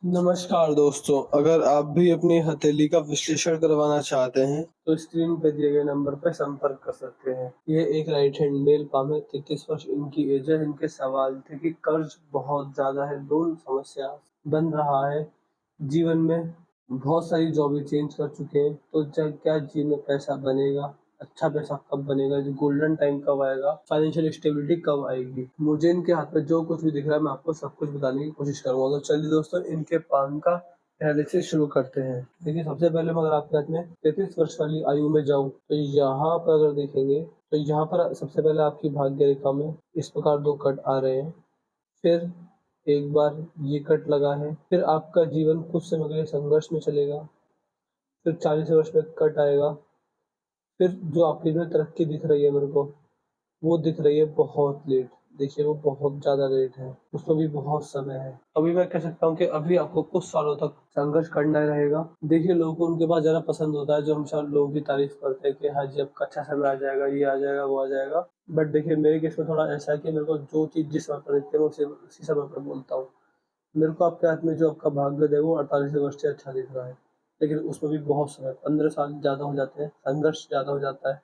नमस्कार दोस्तों, अगर आप भी अपनी हथेली का विश्लेषण करवाना चाहते हैं, तो स्क्रीन पे दिए गए नंबर पर संपर्क कर सकते हैं। ये एक राइट हैंड मेल पाम है, 33 वर्ष इनकी एज है। इनके सवाल थे कि कर्ज बहुत ज़्यादा है, लोन समस्या बन रहा है, जीवन में बहुत सारी जॉबें चेंज कर चुके हैं, तो क्या जीवन में पैसा बनेगा? अच्छा पैसा कब बनेगा? जो गोल्डन टाइम कब आएगा? फाइनेंशियल स्टेबिलिटी कब आएगी? मुझे इनके हाथ में जो कुछ भी दिख रहा है मैं आपको सब कुछ बताने की कोशिश करूंगा। तो चलिए दोस्तों, इनके पान का एनालिसिस शुरू करते हैं। देखिए, सबसे पहले मैं अगर आपके हाथ में 33 वर्ष वाली आयु में जाऊं तो यहाँ पर अगर देखेंगे तो यहाँ पर सबसे पहले आपकी भाग्य रेखा में इस प्रकार दो कट आ रहे हैं। फिर एक बार ये कट लगा है, फिर आपका जीवन कुछ समय के लिए संघर्ष में चलेगा। फिर 40 वर्ष में कट आएगा। फिर जो आपकी में तरक्की दिख रही है मेरे को, वो दिख रही है बहुत लेट। देखिए, वो बहुत ज़्यादा लेट है, उसमें भी बहुत समय है। अभी मैं कह सकता हूँ कि अभी आपको कुछ सालों तक संघर्ष करना ही रहेगा। देखिए, लोगों को उनके पास ज़्यादा पसंद होता है जो हमेशा लोगों की तारीफ करते हैं कि हाँ जी, आपका अच्छा समय आ जाएगा, ये आ जाएगा, वो आ जाएगा। बट देखिए, मेरे केस में थोड़ा ऐसा है कि मेरे को जो चीज़ जिस समय पर दिखती है मैं उसी समय पर बोलता हूँ। मेरे को आपके हाथ में जो आपका भाग्य है वो 48 वर्ष से अच्छा दिख रहा है, लेकिन उसमें भी बहुत समय 15 साल ज़्यादा हो जाते हैं, संघर्ष ज़्यादा हो जाता है।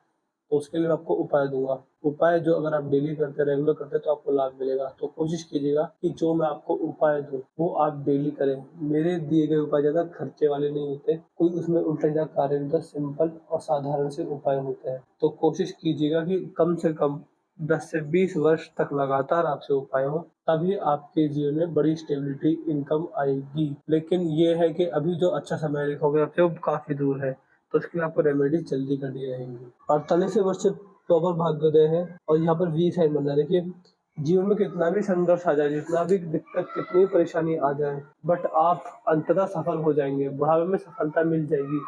तो उसके लिए मैं आपको उपाय दूंगा। उपाय जो अगर आप डेली करते हैं, रेगुलर करते हैं, तो आपको लाभ मिलेगा। तो कोशिश कीजिएगा कि जो मैं आपको उपाय दूं वो आप डेली करें। मेरे दिए गए उपाय ज़्यादा खर्चे वाले नहीं होते, कोई उसमें उल्टा सीधा कार्य नहीं होता, सिंपल और साधारण से उपाय होते हैं। तो कोशिश कीजिएगा कि कम से कम 10 से 20 वर्ष तक लगातार आपसे उपाय हो, तभी आपके जीवन में बड़ी स्टेबिलिटी इनकम आएगी। लेकिन ये है कि अभी जो अच्छा समय देखोगे आपसे वो काफ़ी दूर है, तो उसके लिए आपको रेमेडी जल्दी करनी रहेंगी। 48 वर्ष से प्रॉपर भाग्योदय है और यहाँ पर वी साइन बन रहा है। देखिए, जीवन में कितना भी संघर्ष आ जाए, जितना भी दिक्कत, कितनी भी परेशानी आ जाए, बट आप अंततः सफल हो जाएंगे। बुढ़ापे में सफलता मिल जाएगी।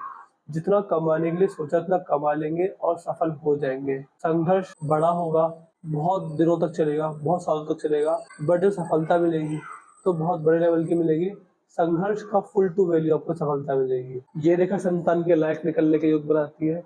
जितना कमाने के लिए सोचा उतना कमा लेंगे और सफल हो जाएंगे। संघर्ष बड़ा होगा, बहुत दिनों तक चलेगा, बहुत सालों तक चलेगा, बट जो सफलता मिलेगी तो बहुत बड़े लेवल की मिलेगी। संघर्ष का फुल टू वैल्यू आपको सफलता मिलेगी। ये रेखा संतान के लायक निकलने के योग बनाती है।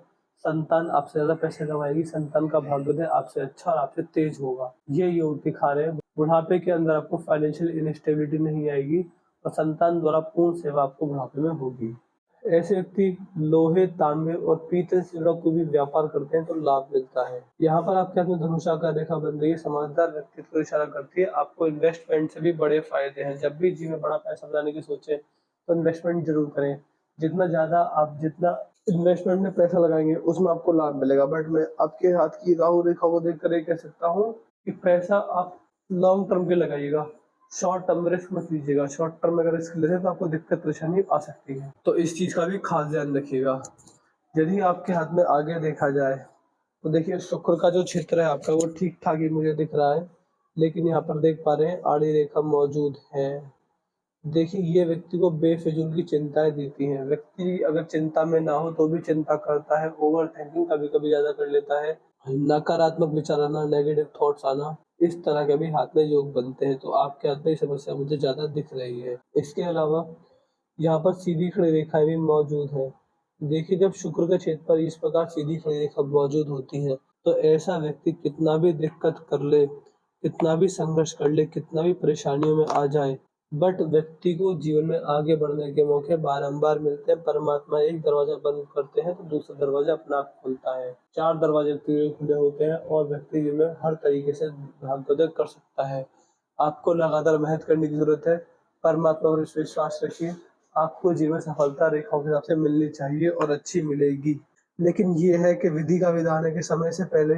संतान आपसे ज्यादा पैसे कमाएगी, संतान का भाग्योदय आपसे अच्छा और आपसे तेज होगा, ये योग दिखा रहे हैं। बुढ़ापे के अंदर आपको फाइनेंशियल इनस्टेबिलिटी नहीं आएगी और संतान द्वारा पूर्ण सेवा आपको बुढ़ापे में होगी। ऐसे व्यक्ति लोहे, तांबे और पीतल से जुड़ा कोई भी व्यापार करते हैं तो लाभ मिलता है। यहाँ पर आपके हाथ में धनुषाकार रेखा बन रही है, समझदार व्यक्तित्व को इशारा करती है। आपको इन्वेस्टमेंट से भी बड़े फायदे हैं। जब भी जीवन में बड़ा पैसा बनाने की सोचे तो इन्वेस्टमेंट जरूर करें। जितना इन्वेस्टमेंट में पैसा लगाएंगे उसमें आपको लाभ मिलेगा। बट मैं आपके हाथ की राहु रेखा को देख कर ये कह सकता हूँ कि पैसा आप लॉन्ग टर्म के लगाइएगा, शॉर्ट टर्म में रिस्क मत लीजिएगा। शॉर्ट टर्म में अगर रिस्क लेते हैं तो आपको दिक्कत परेशानी आ सकती है, तो इस चीज का भी खास ध्यान रखिएगा। यदि आपके हाथ में आगे देखा जाए तो देखिए, शुक्र का जो क्षेत्र है आपका वो ठीक ठाक ही मुझे दिख रहा है, लेकिन यहाँ पर देख पा रहे हैं आड़ी रेखा मौजूद है। देखिए, ये व्यक्ति को बेफिजूल की चिंताएं देती हैं। व्यक्ति अगर चिंता में ना हो तो भी चिंता करता है, ओवर थिंकिंग कभी कभी ज्यादा कर लेता है, नकारात्मक विचार आना, नेगेटिव थॉट्स आना, इस तरह के भी हाथ में योग बनते हैं। तो आपके हाथ में ये समस्या मुझे ज्यादा दिख रही है। इसके अलावा यहाँ पर सीधी खड़ी रेखाएं भी मौजूद है। देखिए, जब शुक्र के क्षेत्र पर इस प्रकार सीधी खड़ी रेखा मौजूद होती है तो ऐसा व्यक्ति कितना भी दिक्कत कर ले, कितना भी संघर्ष कर ले, कितना भी परेशानियों में आ जाए, बट व्यक्ति को जीवन में आगे बढ़ने के मौके बारंबार मिलते हैं। परमात्मा एक दरवाजा बंद करते हैं तो दूसरा दरवाजा अपना आप खुलता है। 4 दरवाजे व्यक्ति के खुले होते हैं और व्यक्ति जीवन में हर तरीके से भाग्योदय कर सकता है। आपको लगातार मेहनत करने की जरूरत है। परमात्मा पर विश्वास रखिए, आपको जीवन सफलता रेखाओं के हिसाब से मिलनी चाहिए और अच्छी मिलेगी। लेकिन ये है कि विधि का विधान है कि समय से पहले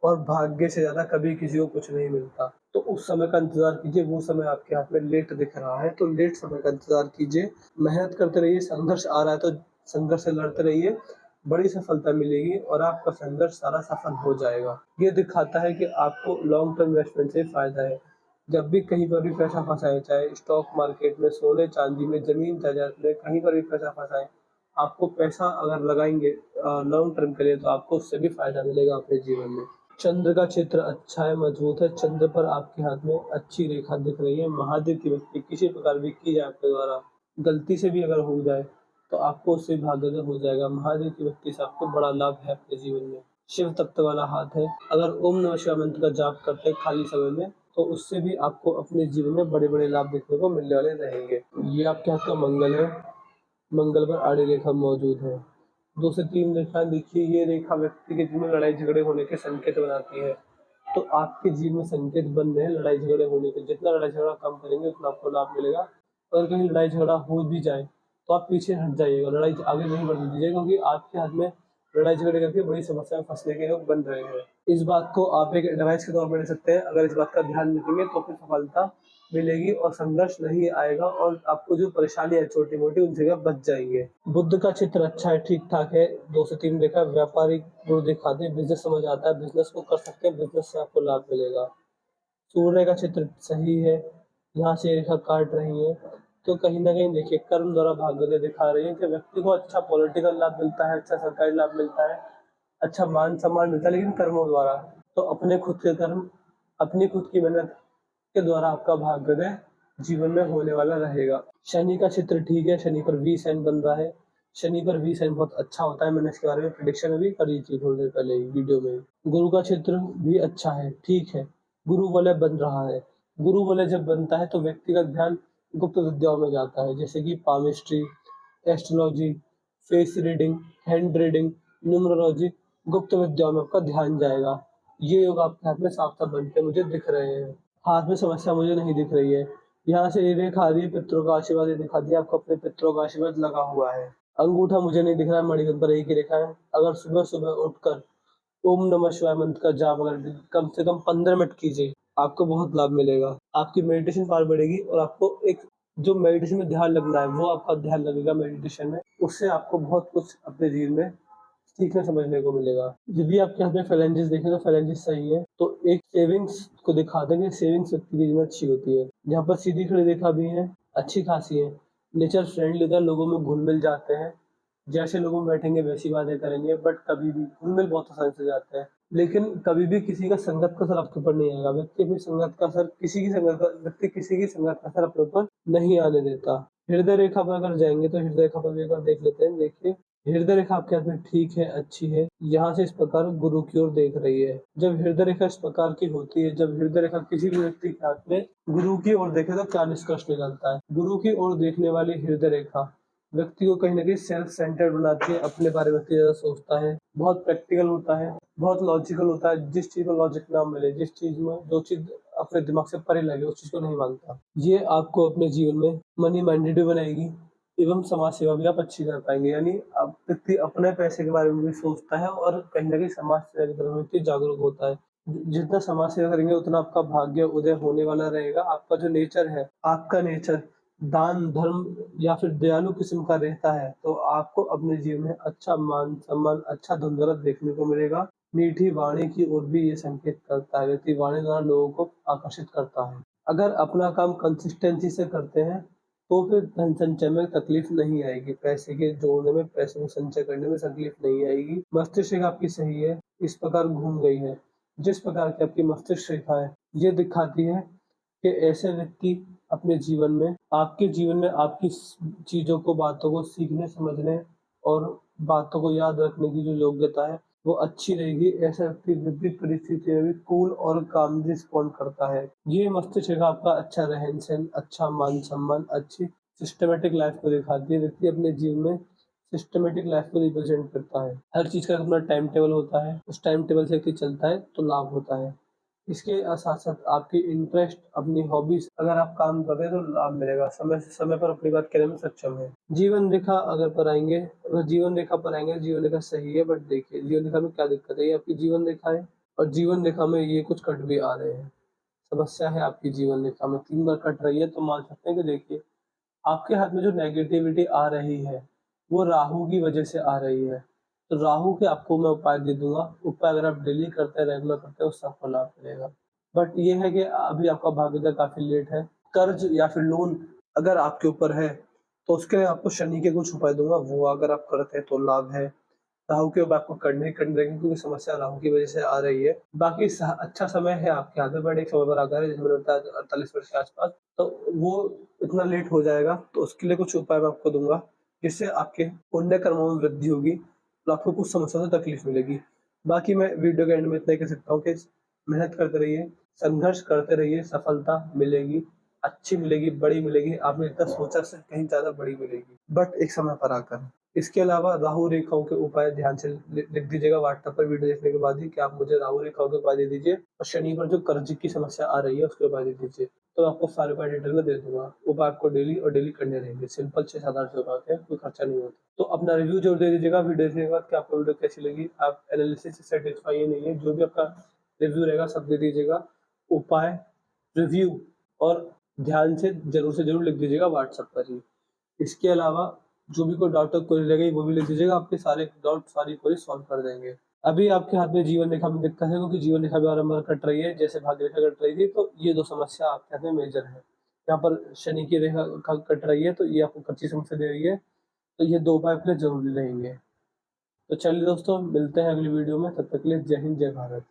और भाग्य से ज्यादा कभी किसी को कुछ नहीं मिलता। तो उस समय का इंतजार कीजिए, वो समय आपके हाथ में लेट दिख रहा है तो लेट समय का इंतजार कीजिए। मेहनत करते रहिए, संघर्ष आ रहा है तो संघर्ष से लड़ते रहिए, बड़ी सफलता मिलेगी और आपका संघर्ष सारा सफल हो जाएगा। ये दिखाता है कि आपको लॉन्ग टर्म इन्वेस्टमेंट से फायदा है। जब भी कहीं पर भी पैसा फंसाए, चाहे स्टॉक मार्केट में, सोने चांदी में, जमीन जायदाद में, कहीं पर भी पैसा फंसाए, आपको पैसा अगर लगाएंगे लॉन्ग टर्म के लिए तो आपको उससे भी फायदा मिलेगा अपने जीवन में। चंद्र का क्षेत्र अच्छा है, मजबूत है। चंद्र पर आपके हाथ में अच्छी रेखा दिख रही है। महादेव की भक्ति किसी प्रकार भी की जाए आपके द्वारा, गलती से भी अगर हो जाए तो आपको उससे भाग्योदय हो जाएगा। महादेव की भक्ति से आपको बड़ा लाभ है अपने जीवन में। शिव तत्व वाला हाथ है। अगर ओम नमः शिवाय मंत्र का जाप करते हैं खाली समय में तो उससे भी आपको अपने जीवन में बड़े-बड़े लाभ देखने को मिलने वाले रहेंगे। ये आपके हाथ का मंगल है, मंगल पर आड़ी रेखा मौजूद है। 2 से 3 रेखाएँ देखिए, ये रेखा व्यक्ति के जीवन में लड़ाई-झगड़े होने के संकेत बनाती है। तो आपके जीवन में संकेत बन रहे हैं लड़ाई-झगड़े होने के, जितना लड़ाई-झगड़ा कम करेंगे उतना आपको लाभ मिलेगा। अगर कहीं लड़ाई-झगड़ा हो भी जाए, तो आप पीछे हट जाइएगा, लड़ाई आगे नहीं बढ़ने दीजिएगा, क्योंकि आपके हाथ में लड़ाई-झगड़े करके बड़ी समस्या में फँसने के योग बन रहे हैं। इस बात को आप एक एडवाइस के तौर पे ले सकते हैं, अगर इस बात का ध्यान रखेंगे तो फिर सफलता मिलेगी और संघर्ष नहीं आएगा और आपको जो परेशानी है छोटी-मोटी उनसे आप बच जाएँगे। बुध का चित्र अच्छा है, ठीक-ठाक है, 2 से 3 रेखा व्यापारिक गुण दिखाते हैं, बिज़नेस समझ आता है, बिज़नेस को कर सकते हैं, बिज़नेस से आपको लाभ मिलेगा। सूर्य का चित्र सही है, यहाँ से रेखा काट रही है, तो कहीं न कहीं देखिए कर्म द्वारा भाग्योदय दिखा रही है कि व्यक्ति को अच्छा पॉलिटिकल लाभ मिलता है, अच्छा सरकारी लाभ मिलता है, अच्छा मान-सम्मान मिलता है, लेकिन कर्मों द्वारा। तो अपने खुद के कर्म, अपनी खुद की मेहनत के द्वारा आपका भाग्योदय जीवन में होने वाला रहेगा। शनि का चित्र ठीक है, शनि पर वी साइन बन रहा है। शनि पर वी साइन बहुत अच्छा होता है, मैंने इसके बारे में प्रेडिक्शन अभी करी थी थोड़ी देर पहले ही वीडियो में। गुरु का चित्र भी अच्छा है, ठीक है। गुरु वलय बन रहा है। गुरु वलय जब बनता है तो व्यक्ति का ध्यान गुप्त विद्याओं में जाता है, जैसे कि palmistry, astrology, face reading, hand reading, numerology, गुप्त विद्याओं में आपका ध्यान जाएगा। ये योग आपके हाथ में साफ-साफ बनते मुझे दिख रहे हैं। हाथ में समस्या मुझे नहीं दिख रही है। यहाँ से ये रेखा आ रही है, पितरों का आशीर्वाद ये दिखाती है, आपको अपने पितरों का आशीर्वाद लगा हुआ है। अंगूठा मुझे नहीं दिख रहा है, मणिबंध पर एक ही रेखा है। अगर सुबह-सुबह उठकर ओम नमः शिवाय मंत्र का जाप अगर कम से कम 15 मिनट कीजिए, आपको बहुत लाभ मिलेगा। आपकी मेडिटेशन पावर बढ़ेगी और आपको एक जो मेडिटेशन में ध्यान लगना है, वो आपका ध्यान लगेगा मेडिटेशन में। उससे आपको बहुत कुछ अपने जीवन में सीखने समझने को मिलेगा। यदि आपके हाथ में फाइनेंसेस देखें तो फाइनेंसेस सही है, तो एक सेविंग्स को दिखा देंगे, सेविंग्स व्यक्ति के जीवन में अच्छी होती है। यहाँ पर सीधी खड़ी रेखा भी है, अच्छी खासी है। नेचर फ्रेंडली होता है, लोगों में घुल-मिल जाते हैं। जैसे लोग में बैठेंगे वैसी बातें करेंगे, बट कभी भी घुल-मिल बहुत आसानी से जाते हैं। लेकिन कभी भी किसी का संगत का असर आपके ऊपर नहीं आएगा। व्यक्ति अपनी संगत का असर किसी की संगत का व्यक्ति किसी की संगत का असर अपने ऊपर नहीं आने देता। हृदय रेखा पर अगर जाएँगे तो हृदय रेखा पर भी एक बार देख लेते हैं। देखिए, हृदय रेखा आपके हाथ में ठीक है, अच्छी है। यहाँ से इस प्रकार गुरु की ओर देख रही है। जब हृदय रेखा इस प्रकार की होती है, जब हृदय रेखा किसी भी व्यक्ति के हाथ में गुरु की ओर देखे तो क्या निष्कर्ष निकलता है? गुरु की ओर देखने वाली हृदय रेखा व्यक्ति को कहीं न कहीं सेल्फ सेंटर्ड बनाती है, अपने बारे में व्यक्ति ज़्यादा सोचता है, बहुत प्रैक्टिकल होता है, बहुत लॉजिकल होता है, जिस चीज़ में लॉजिक ना मिले, जिस चीज़ में जो चीज़ अपने दिमाग से परे लगे, उस चीज़ को नहीं मानता। ये आपको अपने जीवन में मनी माइंडेड भी बनाएगी एवं समाज सेवा भी आप अच्छी कर पाएँगे। यानी अब व्यक्ति अपने पैसे के बारे में भी सोचता है और कहीं न कहीं समाज सेवा की तरफ व्यक्ति जागरूक होता है। जितना समाज सेवा करेंगे उतना आपका भाग्य उदय होने वाला रहेगा। आपका जो नेचर है, आपका नेचर दान, धर्म या फिर दयालु किस्म का रहता है, तो आपको अपने जीवन में अच्छा मान-सम्मान, अच्छा धन-दौलत देखने को मिलेगा। मीठी वाणी की ओर भी ये संकेत करता है, व्यक्ति वाणी द्वारा लोगों को आकर्षित करता है। अगर अपना काम कंसिस्टेंसी से करते हैं, तो फिर धन संचय में तकलीफ नहीं आएगी, पैसे के जोड़ने में, पैसे को संचय करने में तकलीफ नहीं आएगी। मस्तिष्क रेखा आपकी सही है, इस प्रकार घूम गई है। जिस प्रकार की आपकी मस्तिष्क रेखा है, ये दिखाती है कि ऐसे व्यक्ति अपने जीवन में आपके जीवन में आपकी चीज़ों को, बातों को सीखने, समझने और बातों को याद रखने की जो योग्यता है, वो अच्छी रहेगी। ऐसा व्यक्ति विपरीत परिस्थिति में भी कूल और कामली रिस्पॉन्ड करता है। ये मस्तिष्क रेखा आपका अच्छा रहन-सहन, अच्छा मान-सम्मान, अच्छी सिस्टमैटिक लाइफ को दिखाती है। व्यक्ति अपने जीवन में सिस्टमैटिक लाइफ को रिप्रेजेंट करता है। हर चीज़ का अपना टाइम टेबल होता है, उस टाइम टेबल से व्यक्ति चलता है तो लाभ होता है। इसके साथ-साथ आपकी इंटरेस्ट, अपनी हॉबीज़ अगर आप काम कर रहे हैं तो लाभ मिलेगा, समय से समय पर अपनी बात कहने में सक्षम है। जीवन रेखा अगर जीवन रेखा पर आएँगे, जीवन रेखा सही है, बट देखिए जीवन रेखा में क्या दिक्कत है, ये आपकी जीवन रेखा है और जीवन रेखा में ये कुछ कट भी आ रहे हैं। समस्या है आपकी जीवन रेखा में 3 बार कट रही है, तो मान सकते हैं कि देखिए आपके हाथ में जो नेगेटिविटी आ रही है, वो राहु की वजह से आ रही है। तो राहु के आपको मैं उपाय दे दूँगा, उपाय अगर आप डेली करते हैं, रेगुलर करते हैं, उससे आपको लाभ मिलेगा। बट ये है कि अभी आपका भाग्योदय काफ़ी लेट है। कर्ज या फिर लोन अगर आपके ऊपर है, तो उसके लिए आपको शनि के कुछ उपाय दूँगा, वो अगर आप करते हैं तो लाभ है। राहु के उपाय आपको करने ही करने रहेंगे क्योंकि समस्या राहु की वजह से आ रही है। बाकी अच्छा समय है आपके हाथ में, बट एक समय पर आता है जैसे मैंने बताया 48 वर्ष के आस-पास, तो वो इतना लेट हो जाएगा, तो उसके लिए कुछ उपाय मैं आपको दूँगा, जिससे आपके पुण्य कर्मों में वृद्धि होगी, तो आपको कुछ समस्याओं से तकलीफ मिलेगी। बाकी मैं वीडियो के एंड में इतना ही कह सकता हूँ कि मेहनत करते रहिए, संघर्ष करते रहिए, सफलता मिलेगी, अच्छी मिलेगी, बड़ी मिलेगी, आपने जितना सोचा उससे कहीं ज़्यादा बड़ी मिलेगी, बट एक समय पर आकर। इसके अलावा राहु रेखाओं के उपाय ध्यान से लिख दीजिएगा व्हाट्सएप पर वीडियो देखने के बाद ही कि आप मुझे राहु रेखाओं के उपाय दे दीजिए और शनि पर जो कर्ज की समस्या आ रही है उसके उपाय दे दीजिए, तो आपको सारे उपाय डिटेल में दे दूंगा। उपाय आपको डेली और डेली करने रहेंगे, सिंपल से साधारण से उपाय होते हैं, कोई खर्चा नहीं होता। तो अपना रिव्यू जरूर दे दीजिएगा वीडियो देखने के बाद कि आपको वीडियो कैसी लगी, आप एनालिसिस से सेटिस्फाई नहीं है, जो भी आपका रिव्यू रहेगा सब दे दीजिएगा, उपाय, रिव्यू और ध्यान से जरूर लिख दीजिएगा व्हाट्सएप पर ही। इसके अलावा जो भी कोई डाउट क्वेरी रहेगी वो भी लिख दीजिएगा, आपके सारे डाउट सारी क्वेरी सॉल्व कर देंगे। अभी आपके हाथ में जीवन रेखा में दिक्कत है क्योंकि जीवन रेखा बारंबार कट रही है, जैसे भाग्य रेखा कट रही थी, तो ये 2 समस्या आपके हाथ में मेजर है। यहाँ पर शनि की रेखा कट रही है तो ये आपको कच्ची समस्या दे रही है, तो ये 2 उपाय आपके लिए ज़रूरी रहेंगे। तो चलिए दोस्तों, मिलते हैं अगली वीडियो में, तब तक के लिए जय हिंद, जय भारत।